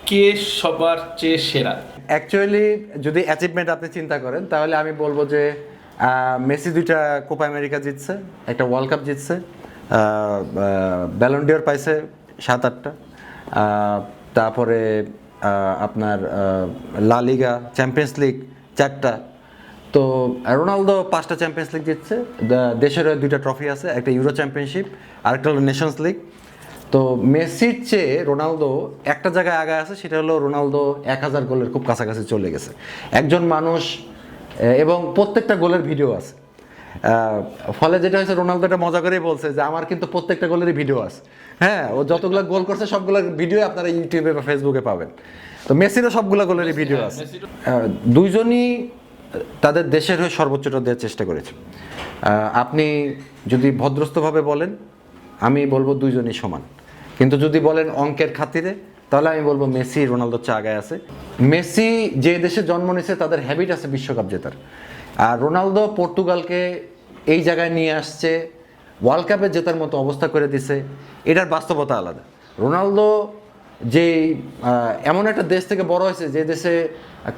কে সবার চেয়ে সেরা? অ্যাকচুয়ালি যদি অ্যাচিভমেন্ট আপনি চিন্তা করেন তাহলে আমি বলবো যে মেসি 2টা কোপা আমেরিকা জিতছে, একটা ওয়ার্ল্ড কাপ জিতছে, ব্যালন ডিওর পাইছে 7-8টা, তারপরে আপনার লা লিগা, চ্যাম্পিয়ন্স লিগ 4টা। তো রোনালদো 5টা চ্যাম্পিয়ন্স লিগ জিতছে, দেশের 2টা ট্রফি আছে, একটা ইউরো চ্যাম্পিয়নশিপ আর একটা হলো নেশনস লিগ। তো মেসির চেয়ে রোনালদো একটা জায়গায় আগে আছে, সেটা হলো রোনালদো 1000 গোলের খুব কাছাকাছি চলে গেছে একজন মানুষ, এবং প্রত্যেকটা গোলের ভিডিও আছে। ফলে যেটা হয়েছে, রোনালদো এটা মজা করেই বলছে যে আমার কিন্তু প্রত্যেকটা গোলেরই ভিডিও আছে। হ্যাঁ, ও যতগুলো গোল করছে সবগুলোর ভিডিও আপনারা ইউটিউবে বা ফেসবুকে পাবেন। তো মেসিরও সবগুলো গোলেরই ভিডিও আছে। দুইজনই তাদের দেশের হয়ে সর্বোচ্চটা দেওয়ার চেষ্টা করেছে। আপনি যদি ভদ্রস্থভাবে বলেন, আমি বলবো দুইজনই সমান। কিন্তু যদি বলেন অঙ্কের খাতিরে, তাহলে আমি বলবো মেসি রোনালদোর চেয়ে আগায় আছে। মেসি যে দেশে জন্ম নিয়েছে তাদের হ্যাবিট আছে বিশ্বকাপ জেতার, আর রোনালদো পর্তুগালকে এই জায়গায় নিয়ে আসছে, ওয়ার্ল্ড কাপে জেতার মতো অবস্থা করে দিছে। এটার বাস্তবতা আলাদা। রোনালদো যে এমন একটা দেশ থেকে বড় হয়েছে যে দেশে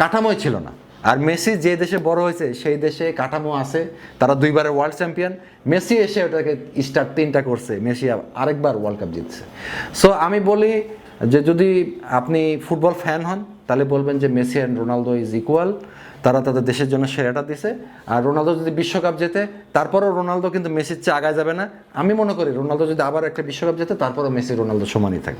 কাঠামোই ছিল না, আর মেসি যে দেশে বড় হয়েছে সেই দেশে কাঠামো আছে। তারা 2বারের ওয়ার্ল্ড চ্যাম্পিয়ন, মেসি এসে ওটাকে স্টার 3টা করছে, মেসি আরেকবার ওয়ার্ল্ড কাপ জিতছে। সো আমি বলি যে যদি আপনি ফুটবল ফ্যান হন তাহলে বলবেন যে Messi and Ronaldo is equal, তারা তাদের দেশের জন্য সেরাটা দিছে। আর রোনালদো যদি বিশ্বকাপ জেতে, তারপরও রোনালদো কিন্তু মেসির চেয়ে আগায় যাবে না। আমি মনে করি রোনালদো যদি আবার একটা বিশ্বকাপ জেতে, তারপরও মেসি রোনালদো সমানই থাকবে।